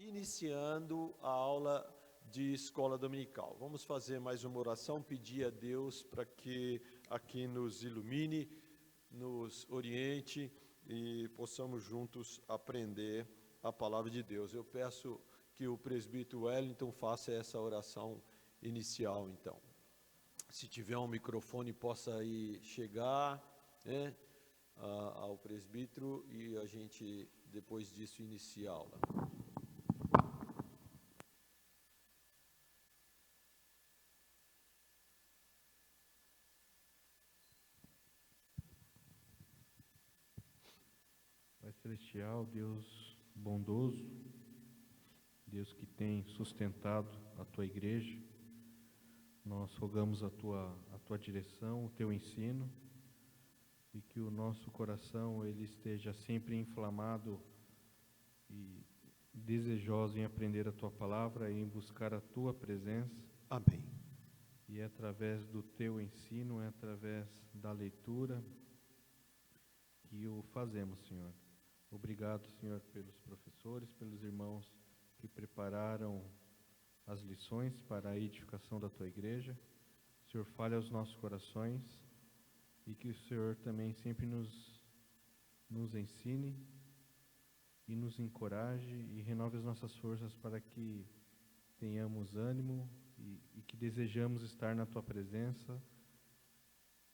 iniciando a aula de escola dominical. Vamos fazer mais uma oração, pedir a Deus para que aqui nos ilumine, nos oriente e possamos juntos aprender a palavra de Deus. Eu peço que o presbítero Wellington faça essa oração inicial, então. Se tiver um microfone, possa aí chegar, né, ao presbítero e a gente, depois disso, inicia a aula. Pai Celestial, Deus bondoso, Deus que tem sustentado a Tua igreja, nós rogamos a tua direção, o Teu ensino, e que o nosso coração ele esteja sempre inflamado e desejoso em aprender a Tua palavra e em buscar a Tua presença. Amém. E é através do Teu ensino, é através da leitura que o fazemos, Senhor. Obrigado, Senhor, pelos professores, pelos irmãos que prepararam as lições para a edificação da Tua igreja. O Senhor fale aos nossos corações e que o Senhor também sempre nos ensine e nos encoraje e renove as nossas forças para que tenhamos ânimo e que desejamos estar na Tua presença,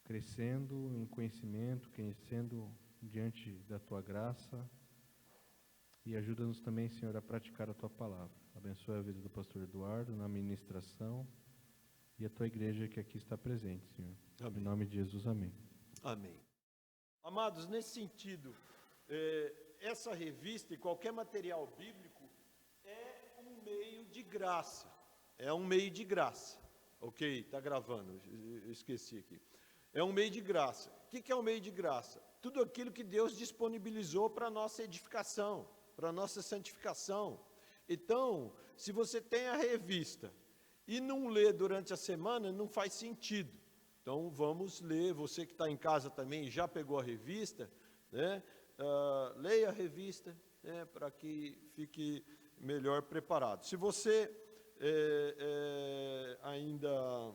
crescendo em conhecimento, crescendo diante da Tua graça, e ajuda-nos também, Senhor, a praticar a Tua palavra. Abençoe a vida do pastor Eduardo na ministração e a Tua igreja que aqui está presente, Senhor. Amém. Em nome de Jesus, amém. Amém. Amados, nesse sentido, essa revista e qualquer material bíblico é um meio de graça. É um meio de graça. Ok, está gravando, eu esqueci aqui. É um meio de graça. O que é um meio de graça? Tudo aquilo que Deus disponibilizou para a nossa edificação, para a nossa santificação. Então, se você tem a revista e não lê durante a semana, não faz sentido. Então, vamos ler. Você que está em casa também já pegou a revista, né? Leia a revista, né, para que fique melhor preparado. Se você ainda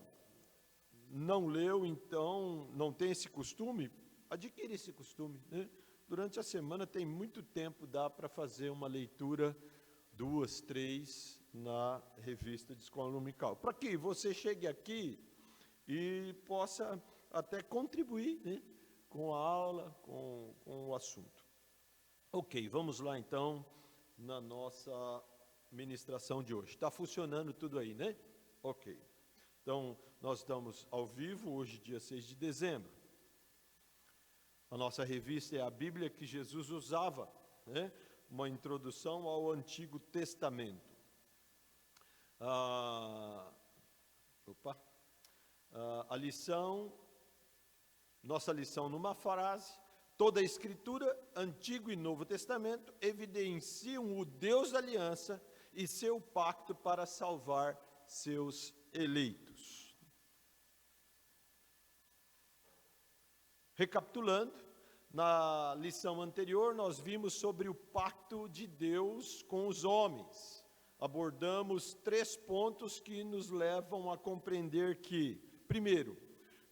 não leu, então não tem esse costume, adquire esse costume, né? Durante a semana tem muito tempo, dá para fazer uma leitura 2, 3 na revista de escola dominical, para que você chegue aqui e possa até contribuir, né, com a aula, com o assunto. Ok, vamos lá então na nossa ministração de hoje. Está funcionando tudo aí, né? Ok. Então, nós estamos ao vivo, hoje dia 6 de dezembro. A nossa revista é a Bíblia que Jesus usava, né? Uma introdução ao Antigo Testamento. A lição, nossa lição numa frase: toda a Escritura, Antigo e Novo Testamento, evidenciam o Deus da aliança e seu pacto para salvar seus eleitos. Recapitulando, na lição anterior nós vimos sobre o pacto de Deus com os homens. Abordamos 3 pontos que nos levam a compreender que, primeiro,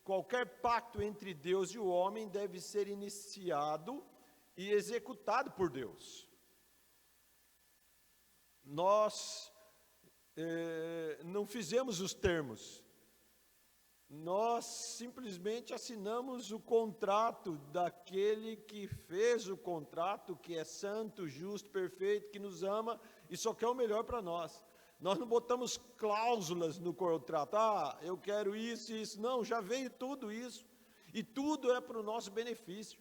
qualquer pacto entre Deus e o homem deve ser iniciado e executado por Deus. Nós não fizemos os termos, nós simplesmente assinamos o contrato daquele que fez o contrato, que é santo, justo, perfeito, que nos ama e só quer o melhor para nós. Nós não botamos cláusulas no contrato, eu quero isso e isso. Não, já veio tudo isso, e tudo é para o nosso benefício.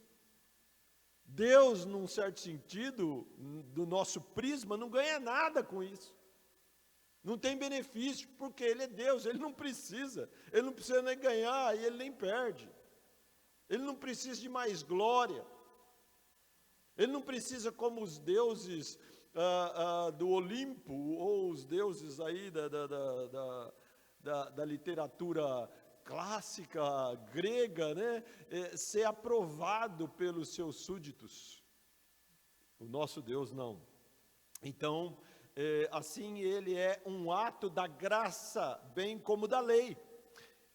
Deus, num certo sentido, do nosso prisma, não ganha nada com isso. Não tem benefício, porque Ele é Deus, Ele não precisa nem ganhar e Ele nem perde. Ele não precisa de mais glória. Ele não precisa, como os deuses do Olimpo, ou os deuses aí da literatura clássica grega, né, ser aprovado pelos seus súditos. O nosso Deus não. Então, assim ele é um ato da graça, bem como da lei.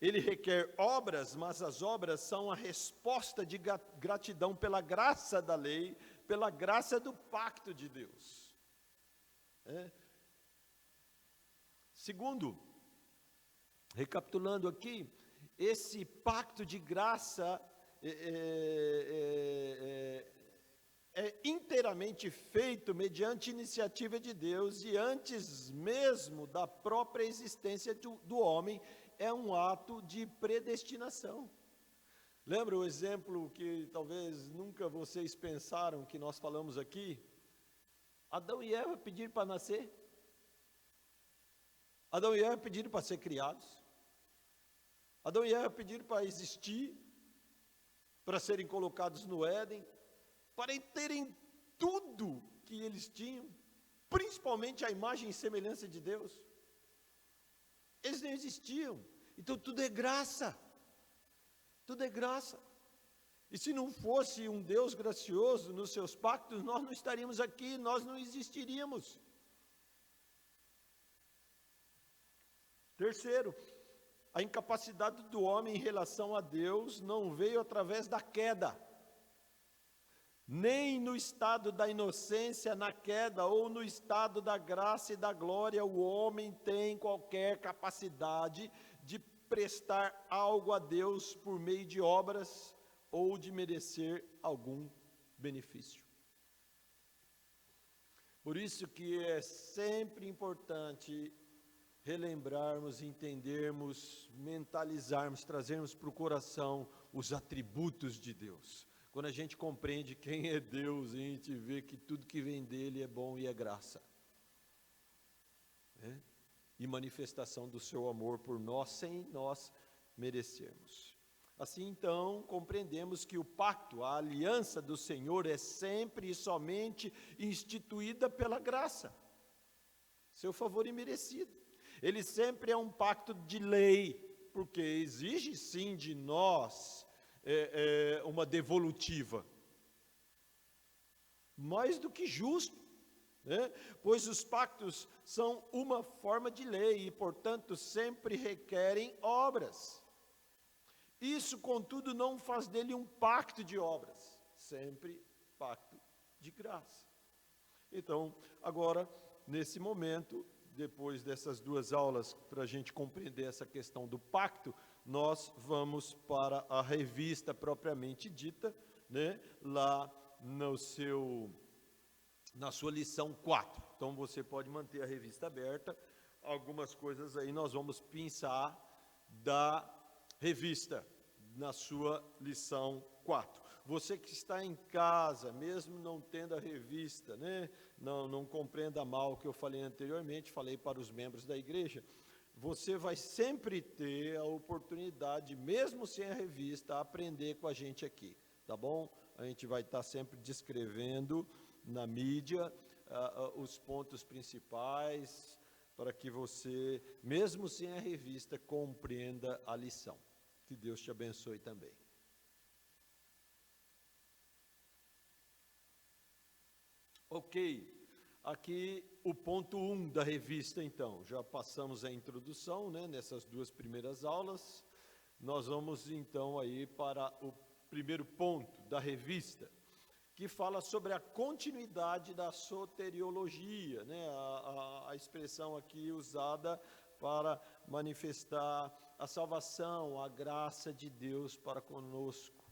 Ele requer obras, mas as obras são a resposta de gratidão pela graça da lei, pela graça do pacto de Deus. Segundo, recapitulando aqui, esse pacto de graça é inteiramente feito mediante iniciativa de Deus e antes mesmo da própria existência do homem, é um ato de predestinação. Lembra o exemplo que talvez nunca vocês pensaram que nós falamos aqui? Adão e Eva pediram para nascer. Adão e Eva pediram para ser criados. Adão e Eva pediram para existir, para serem colocados no Éden, para terem tudo que eles tinham, principalmente a imagem e semelhança de Deus. Eles não existiam, então tudo é graça, tudo é graça. E se não fosse um Deus gracioso nos seus pactos, nós não estaríamos aqui, nós não existiríamos. Terceiro, a incapacidade do homem em relação a Deus não veio através da queda, nem no estado da inocência na queda, ou no estado da graça e da glória, o homem tem qualquer capacidade de prestar algo a Deus por meio de obras, ou de merecer algum benefício. Por isso que é sempre importante relembrarmos, entendermos, mentalizarmos, trazermos para o coração os atributos de Deus. Quando a gente compreende quem é Deus, a gente vê que tudo que vem dele é bom e é graça. E manifestação do seu amor por nós, sem nós merecermos. Assim, então, compreendemos que o pacto, a aliança do Senhor é sempre e somente instituída pela graça, seu favor imerecido. Ele sempre é um pacto de lei, porque exige sim de nós uma devolutiva, mais do que justo, pois os pactos são uma forma de lei e, portanto, sempre requerem obras. Isso, contudo, não faz dele um pacto de obras, sempre pacto de graça. Então, agora, nesse momento, depois dessas duas aulas, para a gente compreender essa questão do pacto, nós vamos para a revista propriamente dita, lá na sua lição 4. Então você pode manter a revista aberta, algumas coisas aí nós vamos pensar da revista, na sua lição 4. Você que está em casa, mesmo não tendo a revista, não compreenda mal o que eu falei anteriormente, falei para os membros da igreja, você vai sempre ter a oportunidade, mesmo sem a revista, aprender com a gente aqui, tá bom? A gente vai estar sempre descrevendo na mídia os pontos principais, para que você, mesmo sem a revista, compreenda a lição. Que Deus te abençoe também. Ok, aqui o ponto 1 da revista, então. Já passamos a introdução, nessas duas primeiras aulas. Nós vamos, então, aí para o primeiro ponto da revista, que fala sobre a continuidade da soteriologia, a expressão aqui usada para manifestar a salvação, a graça de Deus para conosco,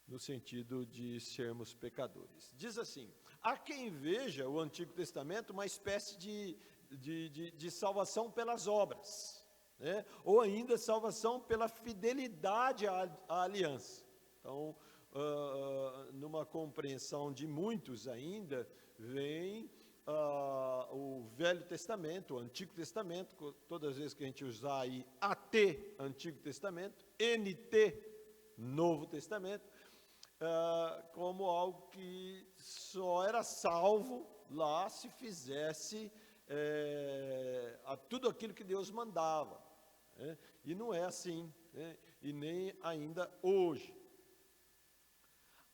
no sentido de sermos pecadores. Diz assim: há quem veja o Antigo Testamento uma espécie de salvação pelas obras, ou ainda salvação pela fidelidade à aliança. Então, numa compreensão de muitos ainda, vem o Velho Testamento, o Antigo Testamento, todas as vezes que a gente usar aí AT, Antigo Testamento, NT, Novo Testamento, como algo que só era salvo lá se fizesse tudo aquilo que Deus mandava, e não é assim, e nem ainda hoje.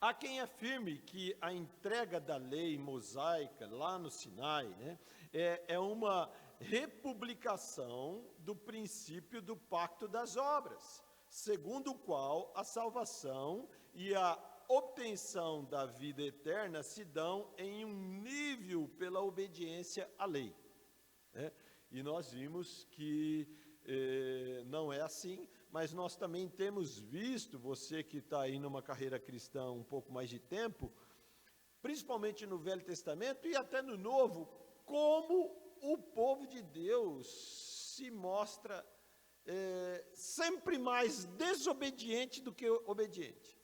Há quem afirme que a entrega da lei mosaica lá no Sinai, né, é uma republicação do princípio do pacto das obras, segundo o qual a salvação e a obtenção da vida eterna se dão em um nível pela obediência à lei, né? E nós vimos que não é assim, mas nós também temos visto, você que está aí numa carreira cristã um pouco mais de tempo, principalmente no Velho Testamento e até no Novo, como o povo de Deus se mostra sempre mais desobediente do que obediente,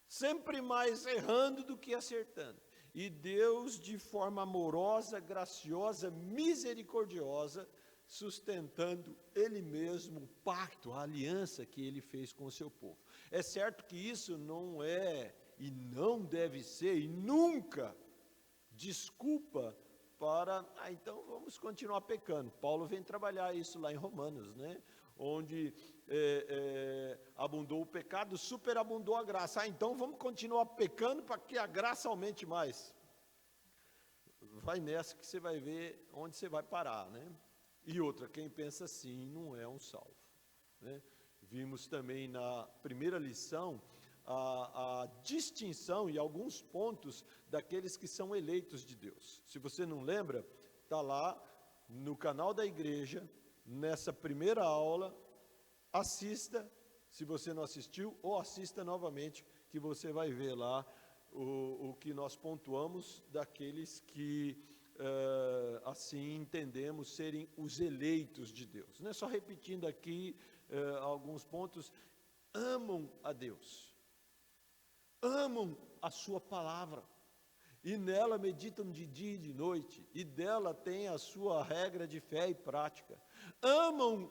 sempre mais errando do que acertando. E Deus, de forma amorosa, graciosa, misericordiosa, sustentando Ele mesmo o pacto, a aliança que Ele fez com o seu povo. É certo que isso não é e não deve ser e nunca desculpa para, então vamos continuar pecando. Paulo vem trabalhar isso lá em Romanos, né? Onde abundou o pecado, superabundou a graça. Então vamos continuar pecando para que a graça aumente mais. Vai nessa que você vai ver onde você vai parar, né? E outra, quem pensa assim não é um salvo, né? Vimos também na primeira lição a distinção e alguns pontos daqueles que são eleitos de Deus. Se você não lembra, está lá no canal da igreja, nessa primeira aula, assista, se você não assistiu, ou assista novamente, que você vai ver lá o que nós pontuamos daqueles que assim entendemos serem os eleitos de Deus. Não é só repetindo aqui alguns pontos. Amam a Deus, amam a sua palavra, e nela meditam de dia e de noite, e dela tem a sua regra de fé e prática. Amam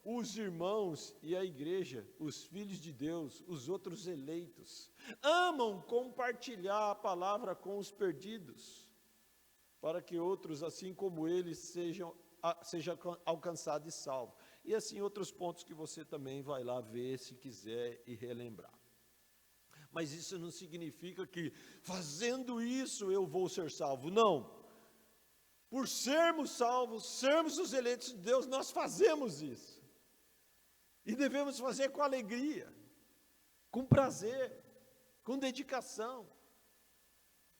os irmãos e a igreja, os filhos de Deus, os outros eleitos. Amam compartilhar a palavra com os perdidos, para que outros, assim como eles, sejam alcançados e salvos. E assim outros pontos que você também vai lá ver, se quiser, e relembrar. Mas isso não significa que, fazendo isso, eu vou ser salvo. Não. Por sermos salvos, sermos os eleitos de Deus, nós fazemos isso. E devemos fazer com alegria, com prazer, com dedicação,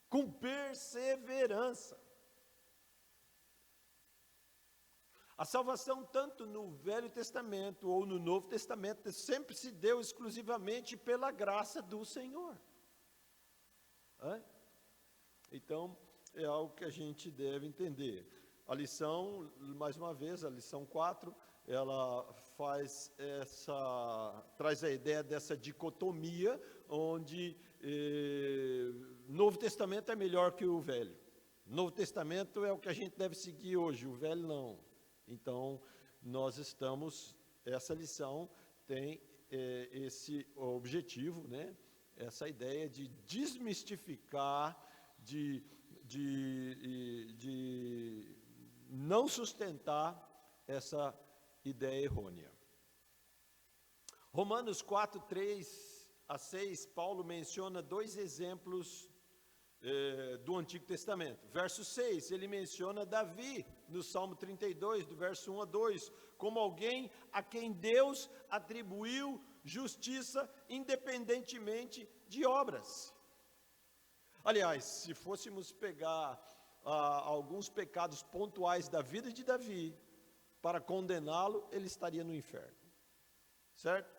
com perseverança. A salvação, tanto no Velho Testamento ou no Novo Testamento, sempre se deu exclusivamente pela graça do Senhor. Então, é algo que a gente deve entender. A lição, mais uma vez, a lição 4, ela traz a ideia dessa dicotomia, onde Novo Testamento é melhor que o Velho. Novo Testamento é o que a gente deve seguir hoje, o Velho não. Então, essa lição tem esse objetivo, né? Essa ideia de desmistificar, de não sustentar essa ideia errônea. Romanos 4, 3 a 6, Paulo menciona dois exemplos do Antigo Testamento. Verso 6, ele menciona Davi, no Salmo 32, do verso 1 a 2, como alguém a quem Deus atribuiu justiça independentemente de obras. Aliás, se fôssemos pegar alguns pecados pontuais da vida de Davi, para condená-lo, ele estaria no inferno. Certo?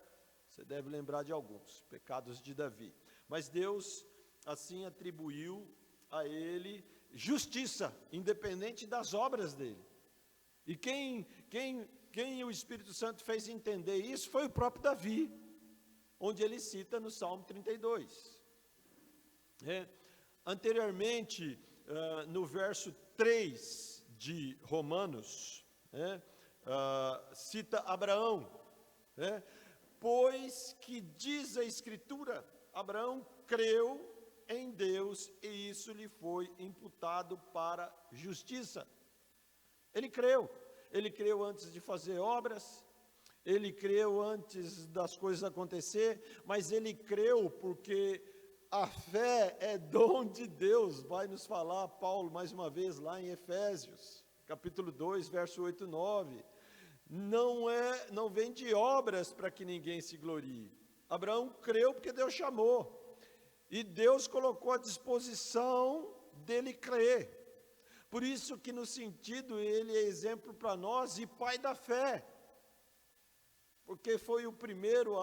Você deve lembrar de alguns pecados de Davi. Mas Deus assim atribuiu a ele justiça, independente das obras dele. E quem o Espírito Santo fez entender isso foi o próprio Davi, onde ele cita no Salmo 32. Anteriormente, no verso 3 de Romanos, cita Abraão, pois que diz a Escritura, Abraão creu em Deus e isso lhe foi imputado para justiça. Ele creu antes de fazer obras, ele creu antes das coisas acontecer, mas ele creu porque a fé é dom de Deus, vai nos falar Paulo mais uma vez lá em Efésios, capítulo 2, verso 8 e 9. Não vem de obras para que ninguém se glorie. Abraão creu porque Deus chamou. E Deus colocou à disposição dele crer. Por isso que no sentido ele é exemplo para nós e pai da fé. Porque foi o primeiro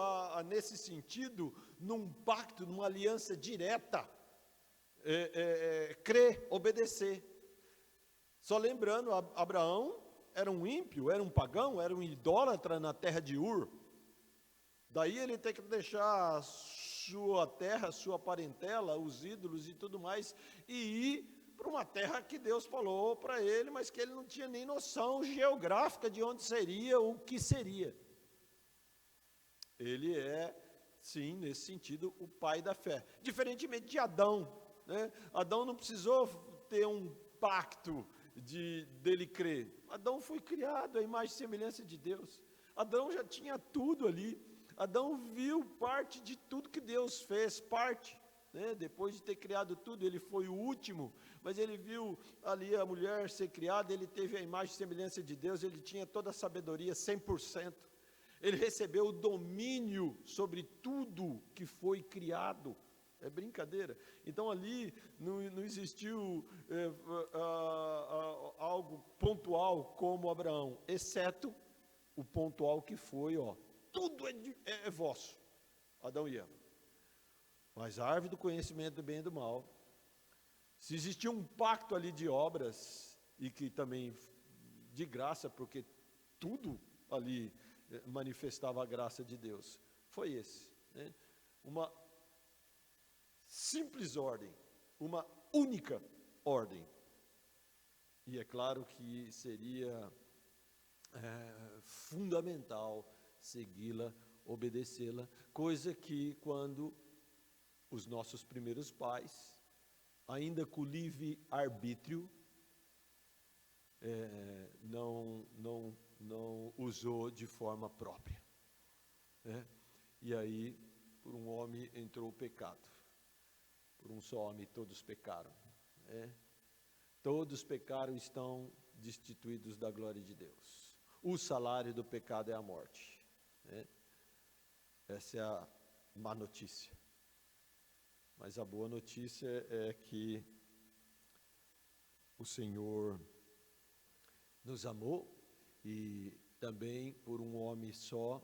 nesse sentido, num pacto, numa aliança direta, crer, obedecer. Só lembrando, Abraão era um ímpio, era um pagão, era um idólatra na terra de Ur. Daí ele tem que deixar sua terra, sua parentela, os ídolos e tudo mais, e ir para uma terra que Deus falou para ele, mas que ele não tinha nem noção geográfica de onde seria, o que seria. Ele é, sim, nesse sentido, o pai da fé. Diferentemente de Adão, né? Adão não precisou ter um pacto dele crer. Adão foi criado à imagem e semelhança de Deus. Adão já tinha tudo ali. Adão viu parte de tudo que Deus fez, parte. Né? Depois de ter criado tudo, ele foi o último, mas ele viu ali a mulher ser criada, ele teve a imagem e semelhança de Deus, ele tinha toda a sabedoria, 100%. Ele recebeu o domínio sobre tudo que foi criado. É brincadeira. Então ali não existiu algo pontual como Abraão, exceto o pontual que foi, tudo é vosso, Adão e Eva. Mas a árvore do conhecimento do bem e do mal, se existia um pacto ali de obras, e que também de graça, porque tudo ali manifestava a graça de Deus, foi esse, né? Uma simples ordem, uma única ordem. E é claro que seria fundamental segui-la, obedecê-la, coisa que quando os nossos primeiros pais, ainda com livre-arbítrio, não usou de forma própria. Né? E aí, por um homem entrou o pecado. Por um só homem todos pecaram. Né? Todos pecaram e estão destituídos da glória de Deus. O salário do pecado é a morte. Né? Essa é a má notícia. Mas a boa notícia é que o Senhor nos amou e também por um homem só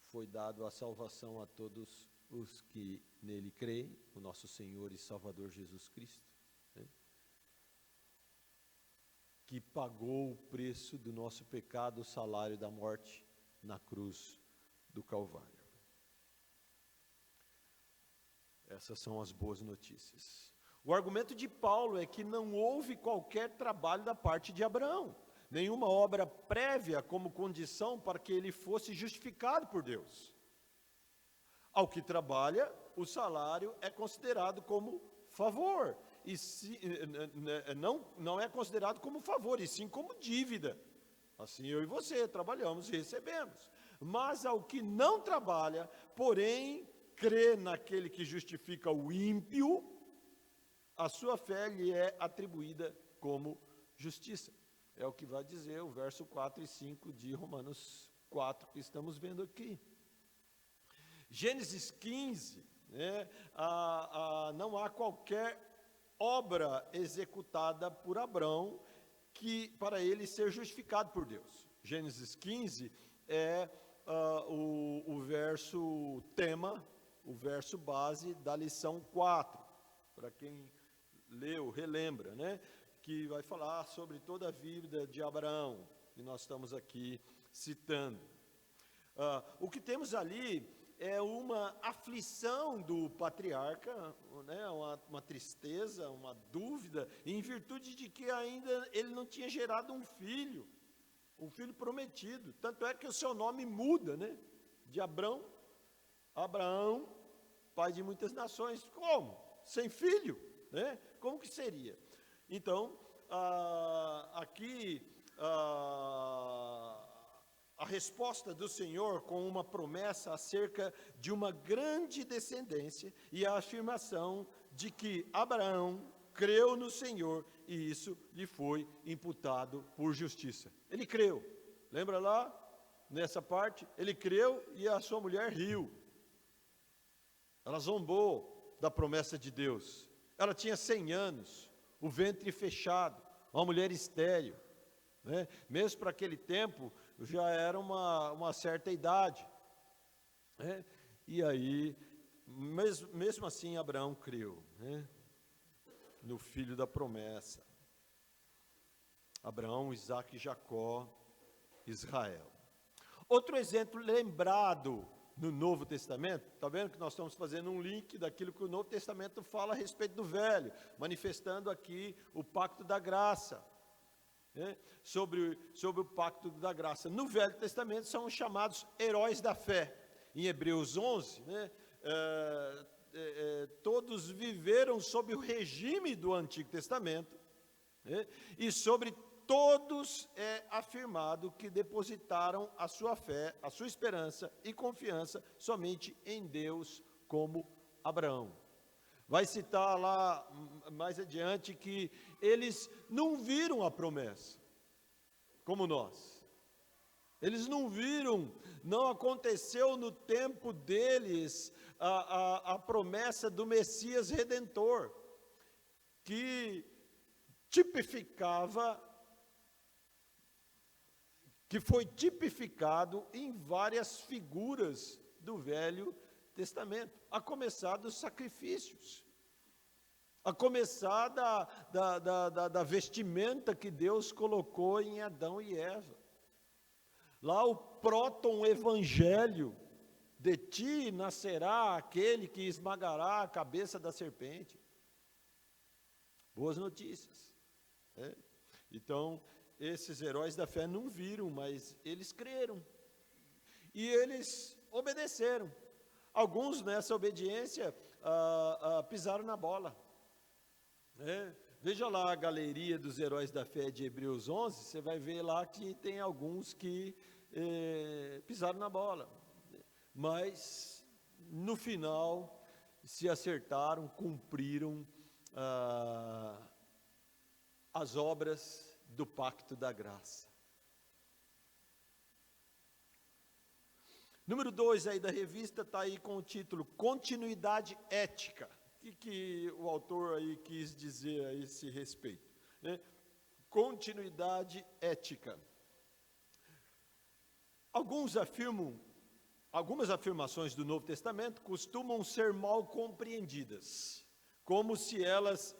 foi dado a salvação a todos os que nele creem, o nosso Senhor e Salvador Jesus Cristo, né? Que pagou o preço do nosso pecado, o salário da morte na cruz do Calvário. Essas são as boas notícias. O argumento de Paulo é que não houve qualquer trabalho da parte de Abraão, nenhuma obra prévia como condição para que ele fosse justificado por Deus. Ao que trabalha, o salário é considerado como favor, e não é considerado como favor, e sim como dívida. Assim eu e você trabalhamos e recebemos. Mas ao que não trabalha, porém crê naquele que justifica o ímpio, a sua fé lhe é atribuída como justiça. É o que vai dizer o verso 4 e 5 de Romanos 4 que estamos vendo aqui. Gênesis 15, né, não há qualquer obra executada por Abraão para ele ser justificado por Deus. Gênesis 15 é o verso tema, o verso base da lição 4, para quem leu, relembra, né? Que vai falar sobre toda a vida de Abraão, que nós estamos aqui citando. O que temos ali é uma aflição do patriarca, né? Uma tristeza, uma dúvida, em virtude de que ainda ele não tinha gerado um filho prometido. Tanto é que o seu nome muda, né? De Abrão, pai de muitas nações. Como? Sem filho, né? Como que seria? Então, aqui, a resposta do Senhor com uma promessa acerca de uma grande descendência e a afirmação de que Abraão creu no Senhor e isso lhe foi imputado por justiça. Ele creu. Lembra lá, nessa parte? Ele creu e a sua mulher riu. Ela zombou da promessa de Deus. Ela tinha 100 anos, o ventre fechado, uma mulher estéril, né? Mesmo para aquele tempo, já era uma certa idade, né? E aí, mesmo assim, Abraão creu, né? No filho da promessa. Abraão, Isaque, Jacó, Israel. Outro exemplo lembrado no Novo Testamento, está vendo que nós estamos fazendo um link daquilo que o Novo Testamento fala a respeito do Velho, manifestando aqui o pacto da graça, né? sobre o pacto da graça. No Velho Testamento são os chamados heróis da fé. Em Hebreus 11, né, todos viveram sob o regime do Antigo Testamento, né, e sobre todos é afirmado que depositaram a sua fé, a sua esperança e confiança somente em Deus, como Abraão. Vai citar lá mais adiante que eles não viram a promessa, como nós. Eles não viram, não aconteceu no tempo deles a promessa do Messias Redentor, que foi tipificado em várias figuras do Velho Testamento, a começar dos sacrifícios, a começar da vestimenta que Deus colocou em Adão e Eva. Lá o próton-evangelho, de ti nascerá aquele que esmagará a cabeça da serpente. Boas notícias, né? Então, esses heróis da fé não viram, mas eles creram. E eles obedeceram. Alguns nessa obediência pisaram na bola, né? Veja lá a galeria dos heróis da fé de Hebreus 11, você vai ver lá que tem alguns que pisaram na bola. Mas, no final, se acertaram, cumpriram as obras do pacto da graça. Número 2 aí da revista está aí com o título Continuidade Ética. O que o autor aí quis dizer a esse respeito, né? Continuidade ética. Algumas afirmações do Novo Testamento costumam ser mal compreendidas, como se elas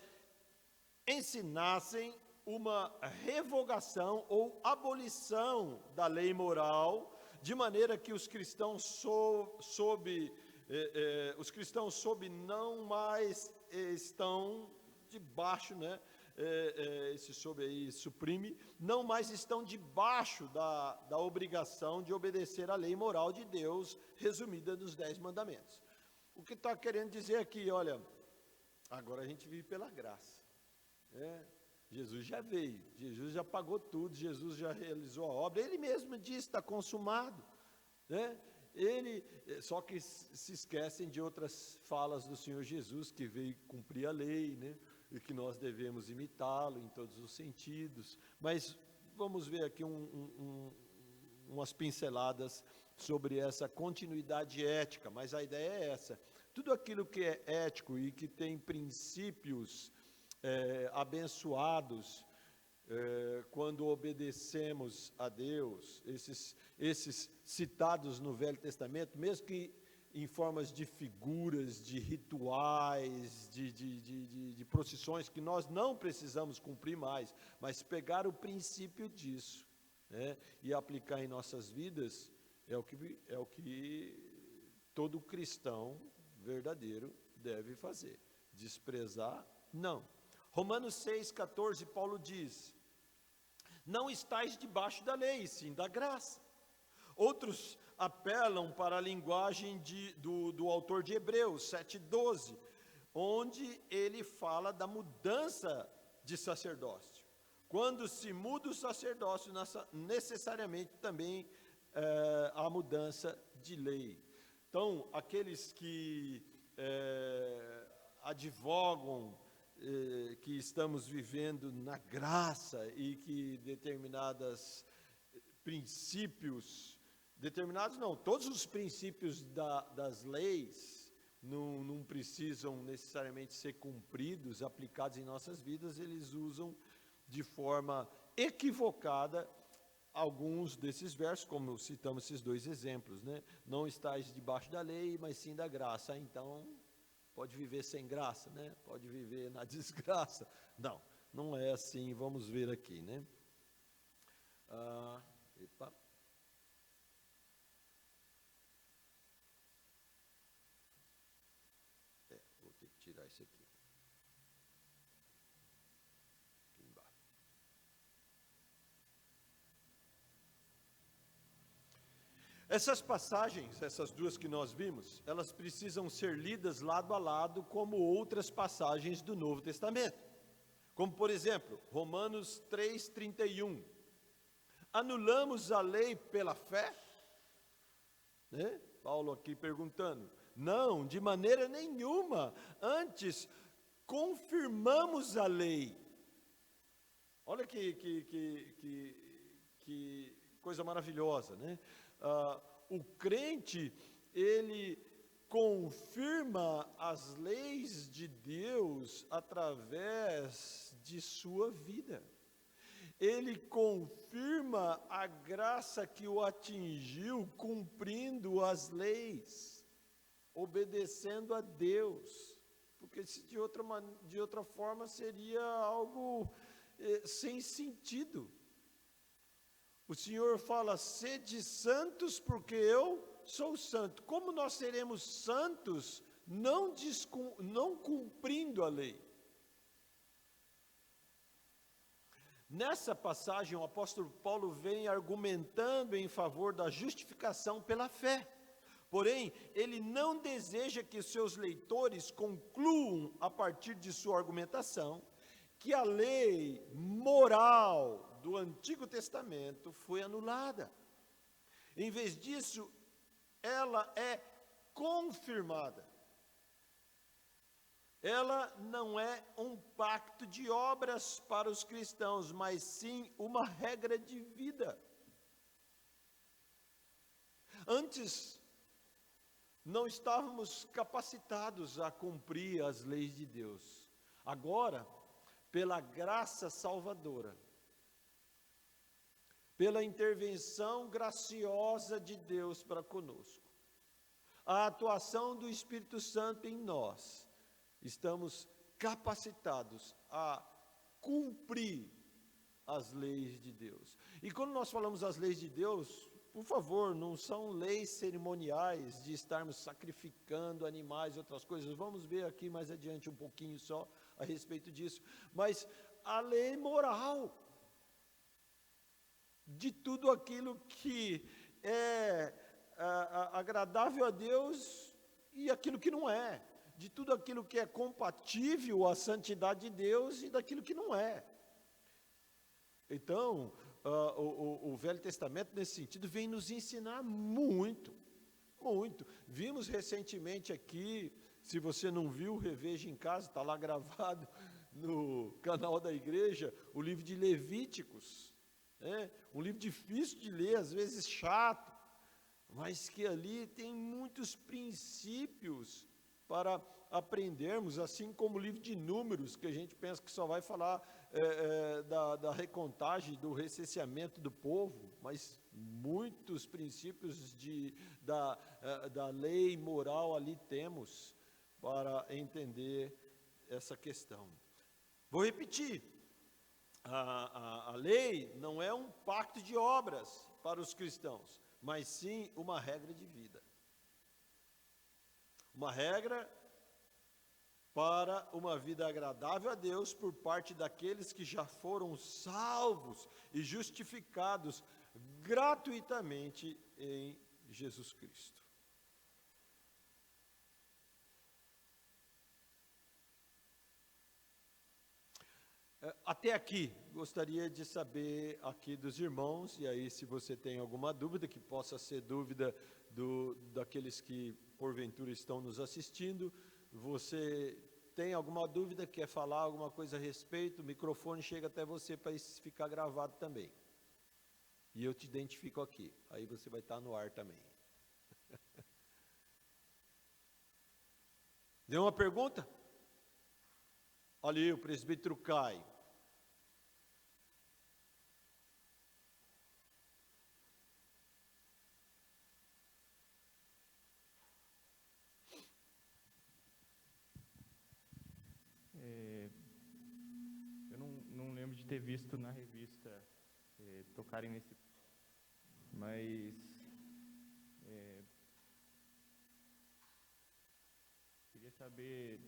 ensinassem uma revogação ou abolição da lei moral, de maneira que os cristãos sob não mais estão debaixo, né? Esse sob aí suprime, não mais estão debaixo da obrigação de obedecer à lei moral de Deus, resumida nos 10 mandamentos. O que está querendo dizer aqui, olha, agora a gente vive pela graça, né? Jesus já veio, Jesus já pagou tudo, Jesus já realizou a obra, Ele mesmo disse, está consumado, né? Só que se esquecem de outras falas do Senhor Jesus, que veio cumprir a lei, né? E que nós devemos imitá-lo em todos os sentidos. Mas vamos ver aqui umas pinceladas sobre essa continuidade ética, mas a ideia é essa. Tudo aquilo que é ético e que tem princípios abençoados, quando obedecemos a Deus, esses citados no Velho Testamento, mesmo que em formas de figuras, de rituais, de procissões que nós não precisamos cumprir mais, mas pegar o princípio disso, né, e aplicar em nossas vidas, é o que todo cristão verdadeiro deve fazer. Desprezar, não. Romanos 6,14, Paulo diz: não estáis debaixo da lei, sim da graça. Outros apelam para a linguagem do autor de Hebreus 7,12, onde ele fala da mudança de sacerdócio. Quando se muda o sacerdócio, necessariamente também a mudança de lei. Então, aqueles que advogam que estamos vivendo na graça e que determinados todos os princípios das leis não precisam necessariamente ser cumpridos, aplicados em nossas vidas, eles usam de forma equivocada alguns desses versos, como citamos esses dois exemplos, né? Não estais debaixo da lei, mas sim da graça. Então, pode viver sem graça, né? Pode viver na desgraça. Não, não é assim, vamos ver aqui, né? Vou ter que tirar isso aqui. Aqui embaixo. Essas passagens, essas duas que nós vimos, elas precisam ser lidas lado a lado como outras passagens do Novo Testamento. Como, por exemplo, Romanos 3:31. Anulamos a lei pela fé? Né? Paulo aqui perguntando. Não, de maneira nenhuma. Antes, confirmamos a lei. Olha que coisa maravilhosa, né? O crente, ele confirma as leis de Deus através de sua vida. Ele confirma a graça que o atingiu cumprindo as leis, obedecendo a Deus. Porque se de outra forma seria algo sem sentido. O Senhor fala, sede santos porque eu sou santo. Como nós seremos santos não cumprindo a lei? Nessa passagem, o apóstolo Paulo vem argumentando em favor da justificação pela fé. Porém, ele não deseja que seus leitores concluam, a partir de sua argumentação, que a lei moral do Antigo Testamento foi anulada. Em vez disso, ela é confirmada. Ela não é um pacto de obras para os cristãos, mas sim uma regra de vida. Antes, não estávamos capacitados a cumprir as leis de Deus. Agora, pela graça salvadora, pela intervenção graciosa de Deus para conosco, a atuação do Espírito Santo em nós, estamos capacitados a cumprir as leis de Deus. E quando nós falamos as leis de Deus, por favor, não são leis cerimoniais de estarmos sacrificando animais e outras coisas. Vamos ver aqui mais adiante um pouquinho só a respeito disso. Mas a lei moral de tudo aquilo que é agradável a Deus e aquilo que não é. De tudo aquilo que é compatível à santidade de Deus e daquilo que não é. Então, o Velho Testamento, nesse sentido, vem nos ensinar muito, muito. Vimos recentemente aqui, se você não viu, reveja em casa, está lá gravado no canal da igreja, o livro de Levíticos. Um livro difícil de ler, às vezes chato, mas que ali tem muitos princípios para aprendermos, assim como o livro de Números, que a gente pensa que só vai falar da recontagem, do recenseamento do povo, mas muitos princípios da lei moral ali temos para entender essa questão. Vou repetir, a lei não é um pacto de obras para os cristãos, mas sim uma regra de vida. Uma regra para uma vida agradável a Deus por parte daqueles que já foram salvos e justificados gratuitamente em Jesus Cristo. Até aqui, gostaria de saber aqui dos irmãos, e aí se você tem alguma dúvida, que possa ser dúvida daqueles que porventura estão nos assistindo, você tem alguma dúvida, quer falar alguma coisa a respeito, o microfone chega até você para isso ficar gravado também. E eu te identifico aqui, aí você vai estar no ar também. Deu uma pergunta? Ali, o presbítero Caio. Eu não lembro de ter visto na revista tocarem nesse... Mas... queria saber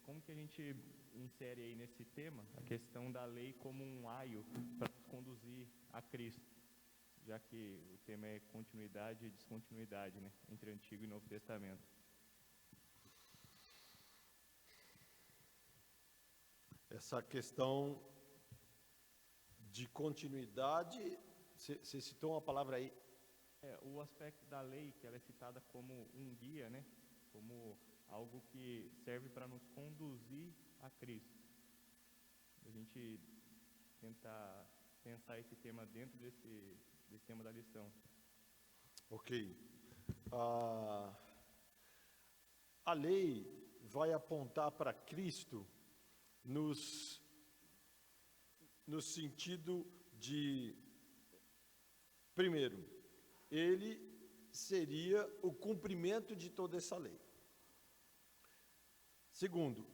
como que a gente insere aí nesse tema a questão da lei como um aio para nos conduzir a Cristo, já que o tema é continuidade e descontinuidade, né, entre Antigo e Novo Testamento. Essa questão de continuidade, você citou uma palavra aí. O aspecto da lei, que ela é citada como um guia, né, como algo que serve para nos conduzir a Cristo. A gente tentar pensar esse tema dentro desse tema da lição. Ok. A lei vai apontar para Cristo no sentido de, primeiro, ele seria o cumprimento de toda essa lei. Segundo,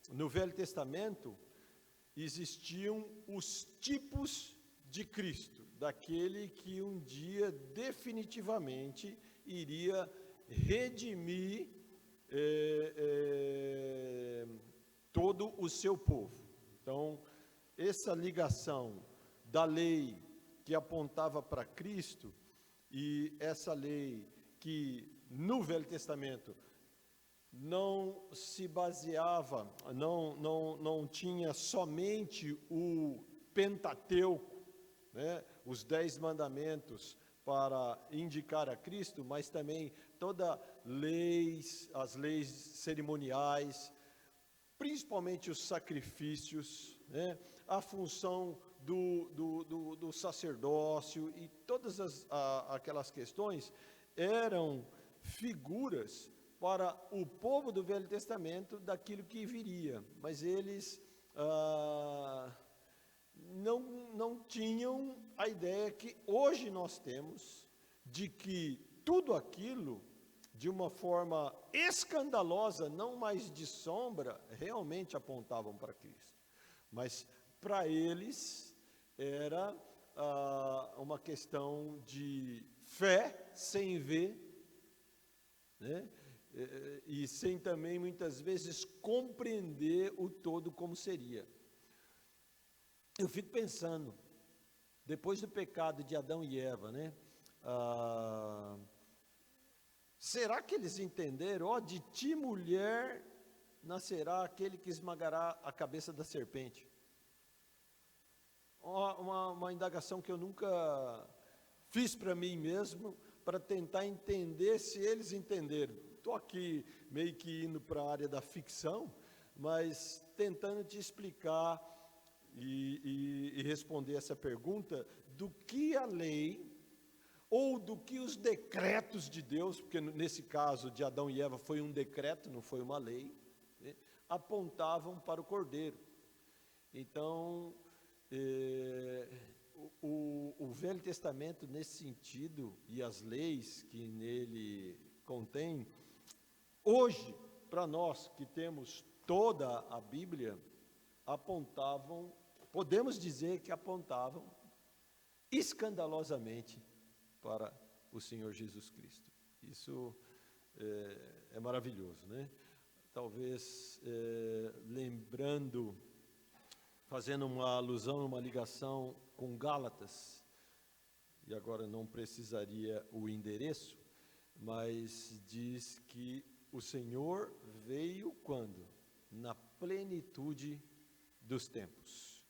no Velho Testamento existiam os tipos de Cristo, daquele que um dia definitivamente iria redimir todo o seu povo. Então, essa ligação da lei que apontava para Cristo e essa lei que no Velho Testamento não se baseava, não tinha somente o Pentateuco, né, os 10 mandamentos para indicar a Cristo, mas também as leis cerimoniais, principalmente os sacrifícios, né, a função do sacerdócio e todas aquelas questões eram figuras para o povo do Velho Testamento daquilo que viria, mas eles não tinham a ideia que hoje nós temos, de que tudo aquilo, de uma forma escandalosa, não mais de sombra, realmente apontavam para Cristo. Mas para eles era uma questão de fé sem ver, né? E sem também muitas vezes compreender o todo como seria. Eu fico pensando, depois do pecado de Adão e Eva, né? Será que eles entenderam? De ti, mulher, nascerá aquele que esmagará a cabeça da serpente. Uma indagação que eu nunca fiz para mim mesmo, para tentar entender se eles entenderam. Estou aqui meio que indo para a área da ficção, mas tentando te explicar e responder essa pergunta do que a lei, ou do que os decretos de Deus, porque nesse caso de Adão e Eva foi um decreto, não foi uma lei, né, apontavam para o Cordeiro. Então, o Velho Testamento, nesse sentido, e as leis que nele contém, hoje, para nós que temos toda a Bíblia, apontavam, podemos dizer que apontavam escandalosamente para o Senhor Jesus Cristo. Isso é maravilhoso, né? Talvez lembrando, fazendo uma alusão, uma ligação com Gálatas, e agora não precisaria o endereço, mas diz que o Senhor veio quando? Na plenitude dos tempos.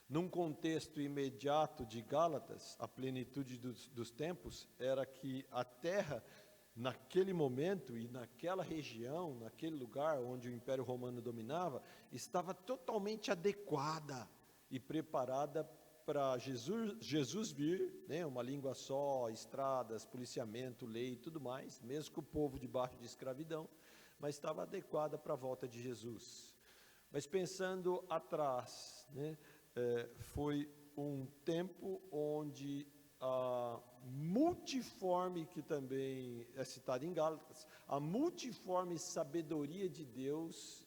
Num contexto imediato de Gálatas, a plenitude dos tempos era que a terra, naquele momento e naquela região, naquele lugar onde o Império Romano dominava, estava totalmente adequada e preparada para Jesus vir, né, uma língua só, estradas, policiamento, lei e tudo mais, mesmo com o povo debaixo de escravidão, mas estava adequada para a volta de Jesus. Mas pensando atrás, né, foi um tempo onde a multiforme, que também é citado em Gálatas, a multiforme sabedoria de Deus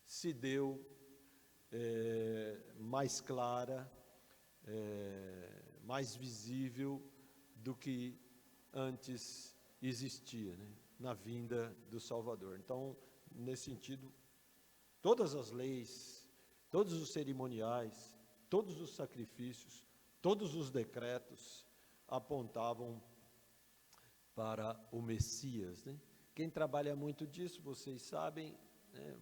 se deu mais clara, mais visível do que antes existia, né, na vinda do Salvador. Então, nesse sentido, todas as leis, todos os cerimoniais, todos os sacrifícios, todos os decretos apontavam para o Messias, né? Quem trabalha muito disso, vocês sabem, né,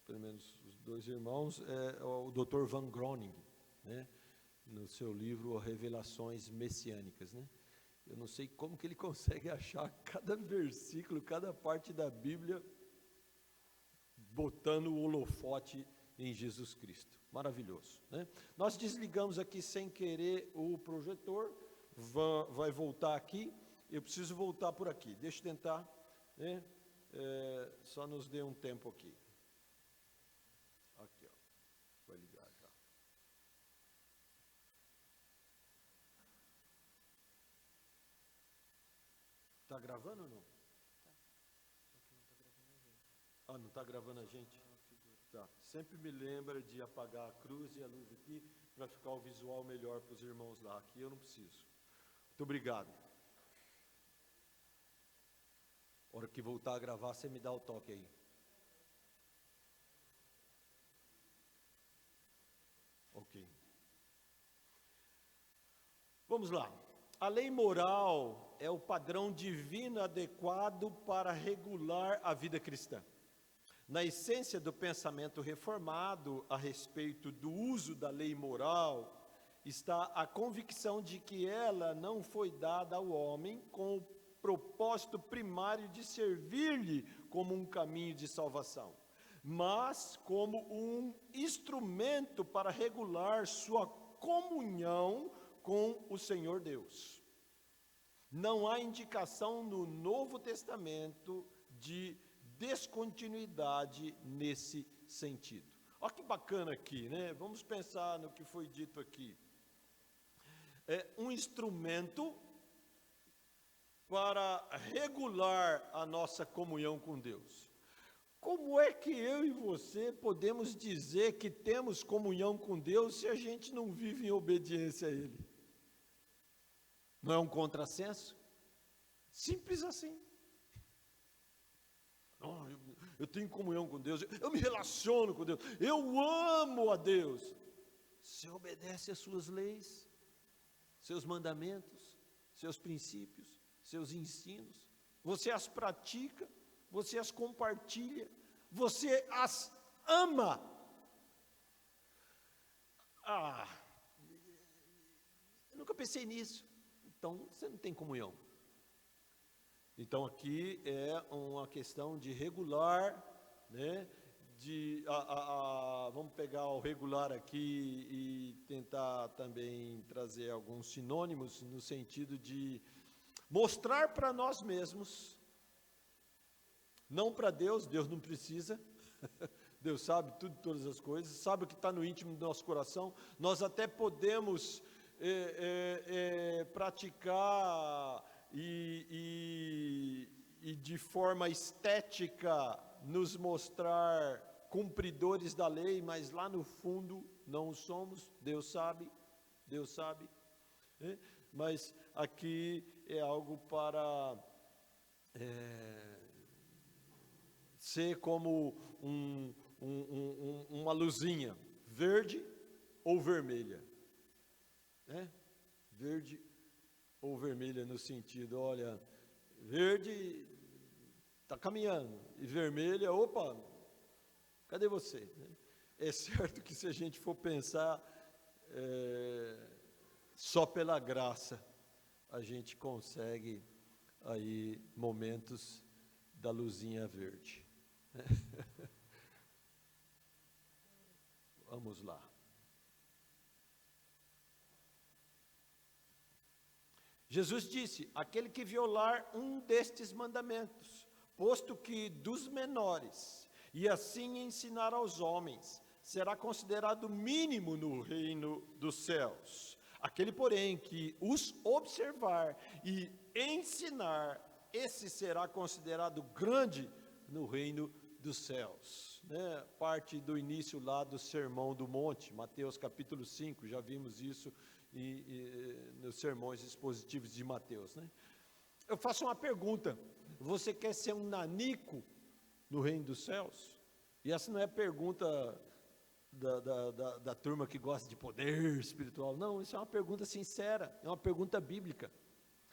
pelo menos os dois irmãos, é o Dr. Van Groningen, né, no seu livro Revelações Messiânicas, né? Eu não sei como que ele consegue achar cada versículo, cada parte da Bíblia, botando o holofote em Jesus Cristo. Maravilhoso, né? Nós desligamos aqui sem querer o projetor, vai voltar aqui, eu preciso voltar por aqui, deixa eu tentar, né? Só nos dê um tempo aqui. Aqui, ó, vai ligar já. Está gravando ou não? Ah, não está gravando a gente? Tá. Sempre me lembra de apagar a cruz e a luz aqui, para ficar o visual melhor para os irmãos lá. Aqui eu não preciso. Muito obrigado. Hora que voltar a gravar, você me dá o toque aí. Ok. Vamos lá. A lei moral é o padrão divino adequado para regular a vida cristã. Na essência do pensamento reformado a respeito do uso da lei moral, está a convicção de que ela não foi dada ao homem com o propósito primário de servir-lhe como um caminho de salvação, mas como um instrumento para regular sua comunhão com o Senhor Deus. Não há indicação no Novo Testamento de descontinuidade nesse sentido. Olha que bacana aqui, né? Vamos pensar no que foi dito aqui. É um instrumento para regular a nossa comunhão com Deus. Como é que eu e você podemos dizer que temos comunhão com Deus se a gente não vive em obediência a Ele? Não é um contrassenso? Simples assim. Oh, eu tenho comunhão com Deus, eu me relaciono com Deus, eu amo a Deus. Você obedece às suas leis, seus mandamentos, seus princípios, seus ensinos, você as pratica, você as compartilha, você as ama. Eu nunca pensei nisso. Então, você não tem comunhão. Então, aqui é uma questão de regular, né? Vamos pegar o regular aqui e tentar também trazer alguns sinônimos no sentido de mostrar para nós mesmos, não para Deus, Deus não precisa, Deus sabe tudo, todas as coisas, sabe o que está no íntimo do nosso coração. Nós até podemos praticar e de forma estética nos mostrar cumpridores da lei, mas lá no fundo não o somos, Deus sabe, né? Mas aqui é algo para ser como uma luzinha, verde ou vermelha, né? Verde ou vermelha no sentido, olha, verde está caminhando, e vermelha, opa, Cadê você? É certo que se a gente for pensar só pela graça, a gente consegue aí momentos da luzinha verde. Vamos lá. Jesus disse: aquele que violar um destes mandamentos, posto que dos menores, e assim ensinar aos homens, será considerado mínimo no reino dos céus. Aquele, porém, que os observar e ensinar, esse será considerado grande no reino dos céus. Parte do início lá do Sermão do Monte, Mateus capítulo 5, já vimos isso nos sermões expositivos de Mateus. Eu faço uma pergunta: você quer ser um nanico no reino dos céus? E essa não é pergunta da turma que gosta de poder espiritual, não, isso é uma pergunta sincera, é uma pergunta bíblica.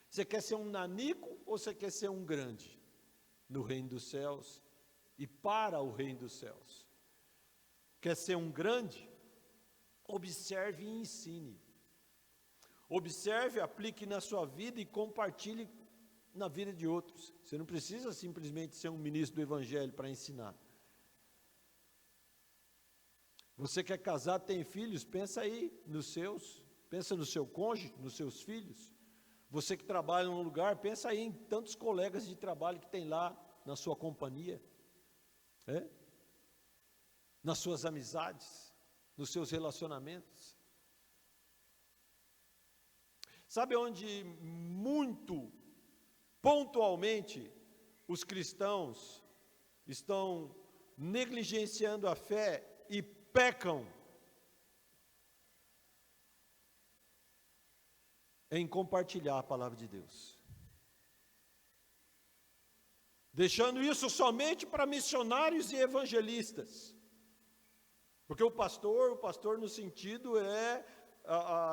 Você quer ser um nanico ou você quer ser um grande no reino dos céus e para o reino dos céus? Quer ser um grande? Observe e ensine. Observe, aplique na sua vida e compartilhe na vida de outros. Você não precisa simplesmente ser um ministro do evangelho para ensinar. Você quer casar, tem filhos, pensa aí nos seus, pensa no seu cônjuge, nos seus filhos. Você que trabalha num lugar, pensa aí em tantos colegas de trabalho que tem lá na sua companhia, nas suas amizades, nos seus relacionamentos. Sabe onde muito pontualmente os cristãos estão negligenciando a fé e pecam? Em compartilhar a palavra de Deus, deixando isso somente para missionários e evangelistas, porque o pastor no sentido é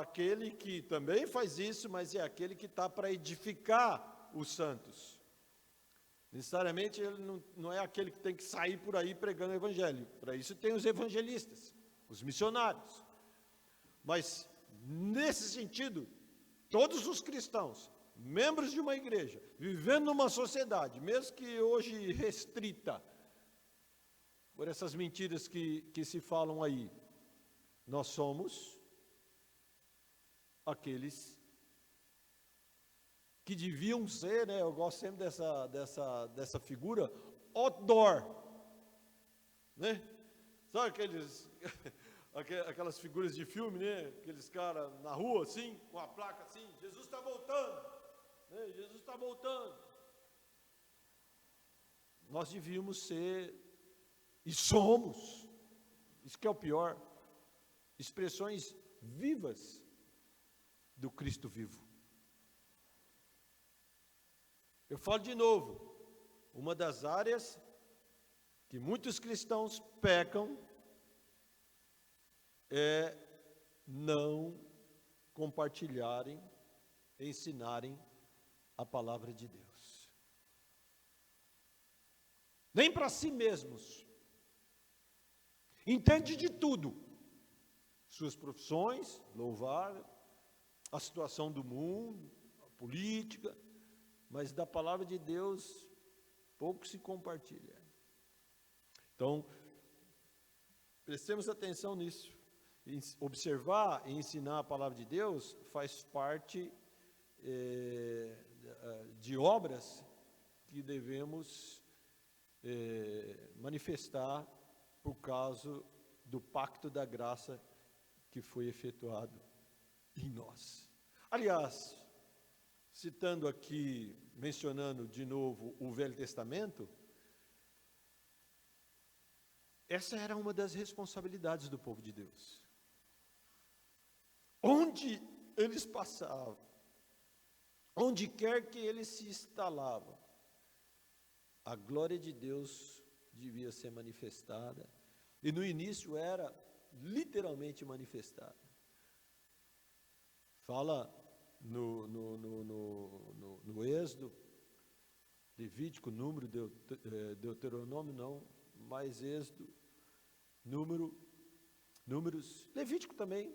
aquele que também faz isso, mas é aquele que está para edificar os santos. Necessariamente ele não é aquele que tem que sair por aí pregando o evangelho. Para isso tem os evangelistas, os missionários. Mas nesse sentido, todos os cristãos, membros de uma igreja, vivendo numa sociedade, mesmo que hoje restrita por essas mentiras que se falam aí, nós somos aqueles que deviam ser, eu gosto sempre dessa figura, outdoor, sabe aquelas figuras de filme, aqueles caras na rua assim, com a placa assim, Jesus está voltando, Jesus está voltando. Nós devíamos ser, e somos, isso que é o pior, expressões vivas do Cristo vivo. Eu falo de novo, uma das áreas que muitos cristãos pecam é não compartilharem, ensinarem a palavra de Deus. Nem para si mesmos. Entende de tudo. Suas profissões, louvável, a situação do mundo, a política, mas da palavra de Deus pouco se compartilha. Então, prestemos atenção nisso. Observar e ensinar a palavra de Deus faz parte de obras que devemos manifestar por causa do pacto da graça que foi efetuado em nós. Aliás, citando aqui, mencionando de novo o Velho Testamento, essa era uma das responsabilidades do povo de Deus. Onde eles passavam, onde quer que eles se instalavam, a glória de Deus devia ser manifestada, e no início era literalmente manifestada. Fala no Êxodo, Levítico, Número, Deuteronômio não, mas Êxodo, Números, Levítico também,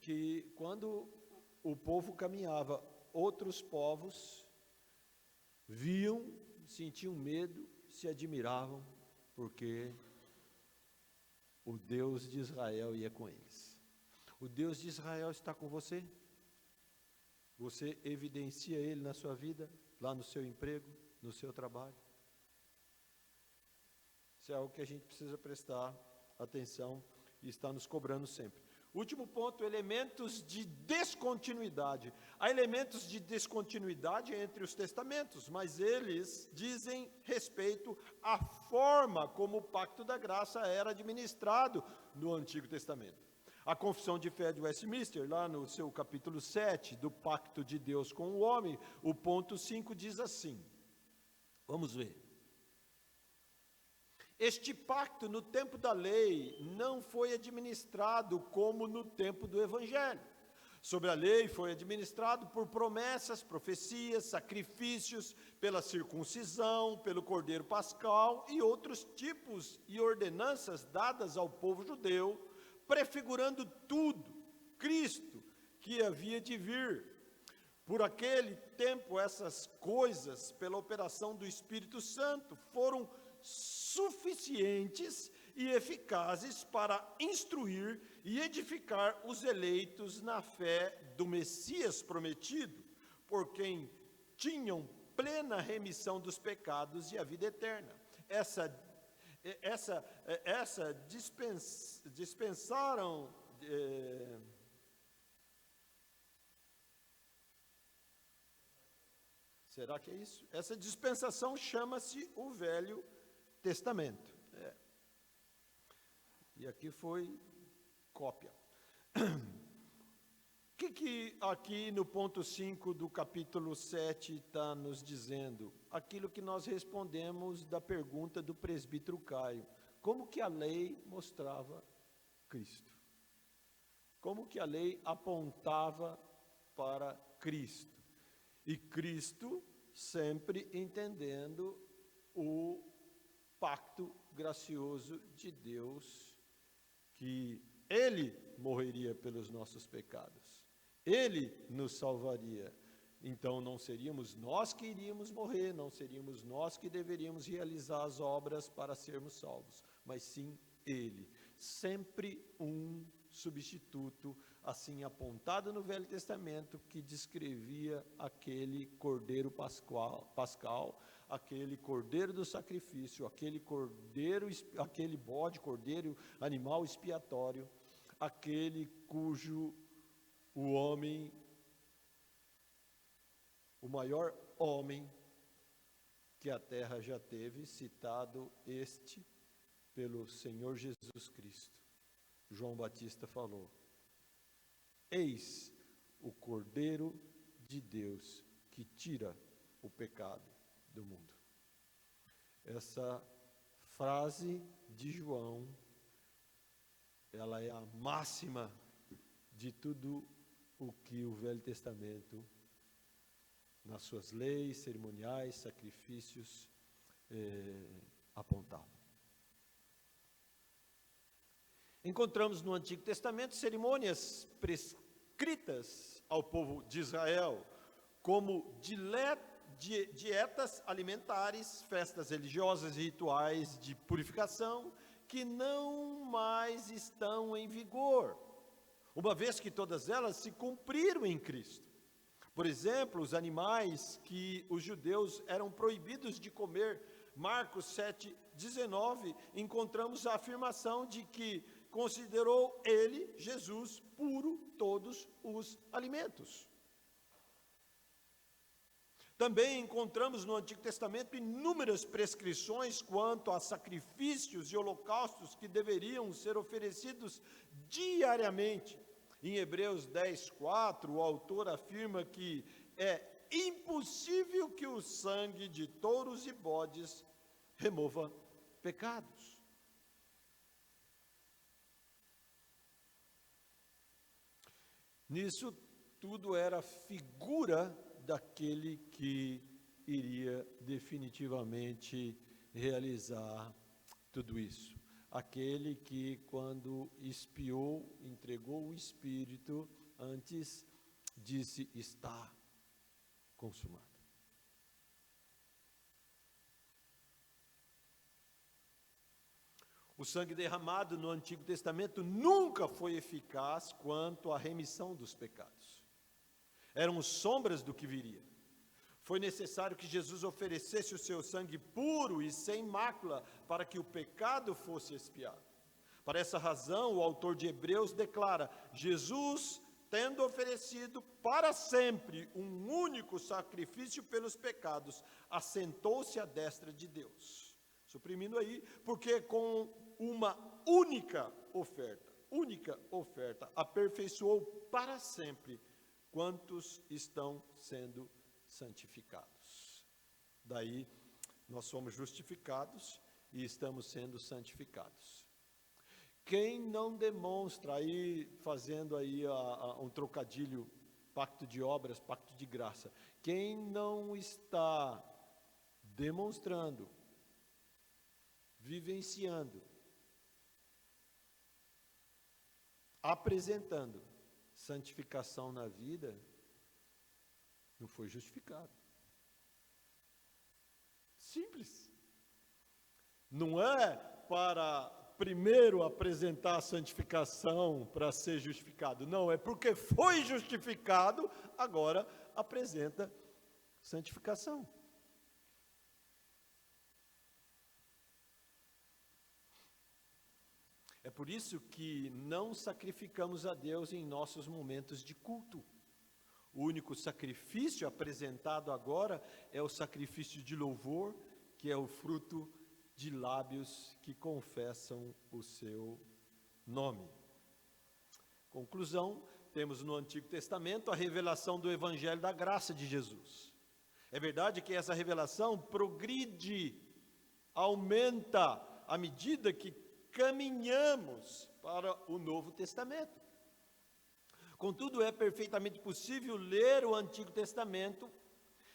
que quando o povo caminhava, outros povos viam, sentiam medo, se admiravam, porque o Deus de Israel ia com eles. O Deus de Israel está com você? Você evidencia Ele na sua vida, lá no seu emprego, no seu trabalho? Isso é algo que a gente precisa prestar atenção e está nos cobrando sempre. Último ponto, elementos de descontinuidade. Há elementos de descontinuidade entre os testamentos, mas eles dizem respeito à forma como o pacto da graça era administrado no Antigo Testamento. A Confissão de Fé de Westminster, lá no seu capítulo 7, do pacto de Deus com o homem, o ponto 5 diz assim, vamos ver. Este pacto no tempo da lei não foi administrado como no tempo do Evangelho. Sobre a lei foi administrado por promessas, profecias, sacrifícios, pela circuncisão, pelo cordeiro pascal e outros tipos e ordenanças dadas ao povo judeu, prefigurando tudo, Cristo, que havia de vir. Por aquele tempo, essas coisas, pela operação do Espírito Santo, foram suficientes e eficazes para instruir e edificar os eleitos na fé do Messias prometido, por quem tinham plena remissão dos pecados e a vida eterna. Dispensaram será que é isso? Essa dispensação chama-se o Velho Testamento. E aqui foi cópia. O que aqui no ponto 5 do capítulo 7 está nos dizendo? Aquilo que nós respondemos da pergunta do presbítero Caio. Como que a lei mostrava Cristo? Como que a lei apontava para Cristo? E Cristo sempre entendendo o pacto gracioso de Deus, que Ele morreria pelos nossos pecados, Ele nos salvaria. Então não seríamos nós que iríamos morrer, não seríamos nós que deveríamos realizar as obras para sermos salvos, mas sim Ele. Sempre um substituto, assim apontado no Velho Testamento, que descrevia aquele cordeiro pascal, aquele cordeiro do sacrifício, aquele bode, cordeiro, animal expiatório, aquele cujo o homem, o maior homem que a terra já teve, citado este pelo Senhor Jesus Cristo. João Batista falou: eis o Cordeiro de Deus que tira o pecado do mundo. Essa frase de João, ela é a máxima de tudo o que o Velho Testamento, nas suas leis, cerimoniais, sacrifícios, apontava. Encontramos no Antigo Testamento cerimônias prescritas ao povo de Israel, como dietas alimentares, festas religiosas e rituais de purificação, que não mais estão em vigor, uma vez que todas elas se cumpriram em Cristo. Por exemplo, os animais que os judeus eram proibidos de comer, Marcos 7,19, encontramos a afirmação de que considerou ele, Jesus, puro todos os alimentos. Também encontramos no Antigo Testamento inúmeras prescrições quanto a sacrifícios e holocaustos que deveriam ser oferecidos diariamente. Em Hebreus 10:4, o autor afirma que é impossível que o sangue de touros e bodes remova pecados. Nisso tudo era figura daquele que iria definitivamente realizar tudo isso. aquele que, quando expiou, entregou o Espírito, antes disse: está consumado. O sangue derramado no Antigo Testamento nunca foi eficaz quanto à remissão dos pecados. Eram sombras do que viria. Foi necessário que Jesus oferecesse o seu sangue puro e sem mácula para que o pecado fosse expiado. Por essa razão, o autor de Hebreus declara: Jesus, tendo oferecido para sempre um único sacrifício pelos pecados, assentou-se à destra de Deus. Suprimindo aí, porque com uma única oferta, aperfeiçoou para sempre quantos estão sendo santificados. Daí, nós somos justificados e estamos sendo santificados. Quem não demonstra, aí fazendo aí um trocadilho, pacto de obras, pacto de graça, quem não está demonstrando, vivenciando, apresentando santificação na vida, não foi justificado. Simples. Não é para primeiro apresentar a santificação para ser justificado. Não, é porque foi justificado, agora apresenta santificação. É por isso que não sacrificamos a Deus em nossos momentos de culto. O único sacrifício apresentado agora é o sacrifício de louvor, que é o fruto de lábios que confessam o seu nome. Conclusão, temos no Antigo Testamento a revelação do Evangelho da graça de Jesus. É verdade que essa revelação progride, aumenta à medida que caminhamos para o Novo Testamento. Contudo, é perfeitamente possível ler o Antigo Testamento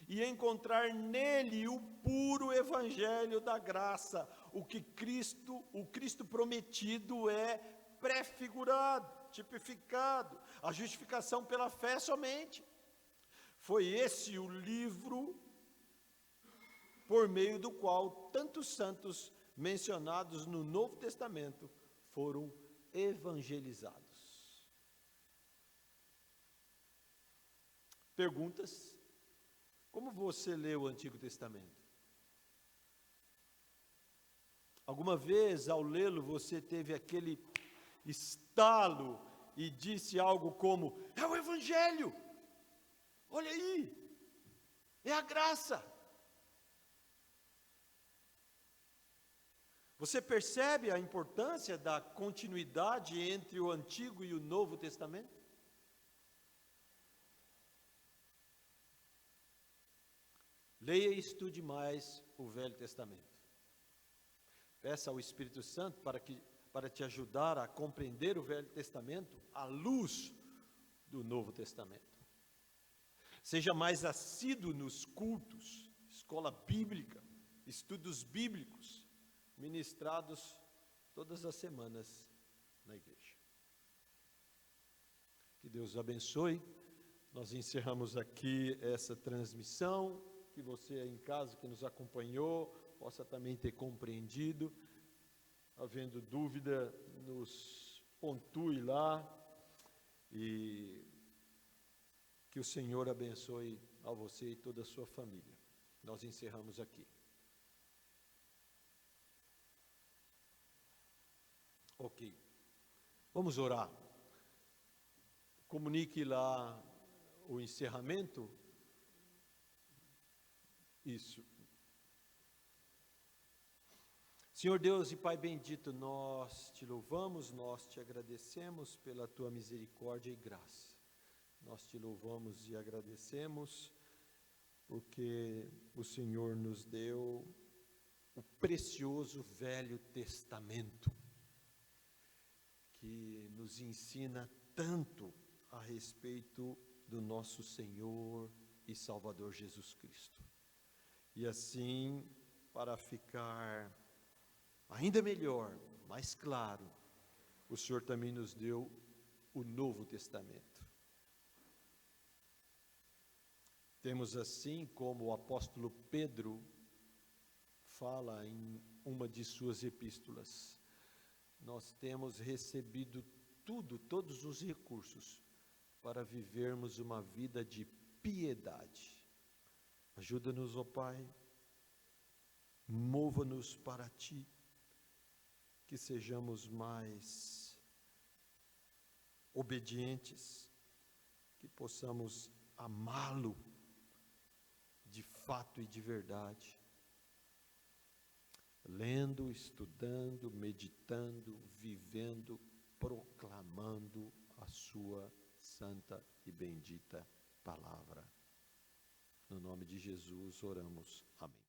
e encontrar nele o puro evangelho da graça. O Cristo prometido é prefigurado, tipificado, a justificação pela fé somente. Foi esse o livro por meio do qual tantos santos mencionados no Novo Testamento foram evangelizados. Perguntas? Como você lê o Antigo Testamento? Alguma vez, ao lê-lo, você teve aquele estalo e disse algo como: é o Evangelho, olha aí, é a graça. Você percebe a importância da continuidade entre o Antigo e o Novo Testamento? Leia e estude mais o Velho Testamento. Peça ao Espírito Santo para te ajudar a compreender o Velho Testamento à luz do Novo Testamento. Seja mais assíduo nos cultos, escola bíblica, estudos bíblicos, ministrados todas as semanas na igreja. Que Deus abençoe. Nós encerramos aqui essa transmissão. Que você aí em casa que nos acompanhou possa também ter compreendido. Havendo dúvida, nos pontue lá. E que o Senhor abençoe a você e toda a sua família. Nós encerramos aqui. Ok, vamos orar. Comunique lá o encerramento. Isso. Senhor Deus e Pai bendito, nós te louvamos, nós te agradecemos pela tua misericórdia e graça. Nós te louvamos e agradecemos porque o Senhor nos deu o precioso Velho Testamento, que nos ensina tanto a respeito do nosso Senhor e Salvador Jesus Cristo. E assim, para ficar ainda melhor, Mas claro, o Senhor também nos deu o Novo Testamento. Temos assim, como o apóstolo Pedro fala em uma de suas epístolas, nós temos recebido todos os recursos para vivermos uma vida de piedade. Ajuda-nos, ó Pai, mova-nos para Ti, que sejamos mais obedientes, que possamos amá-lo de fato e de verdade, lendo, estudando, meditando, vivendo, proclamando a sua santa e bendita palavra. No nome de Jesus oramos. Amém.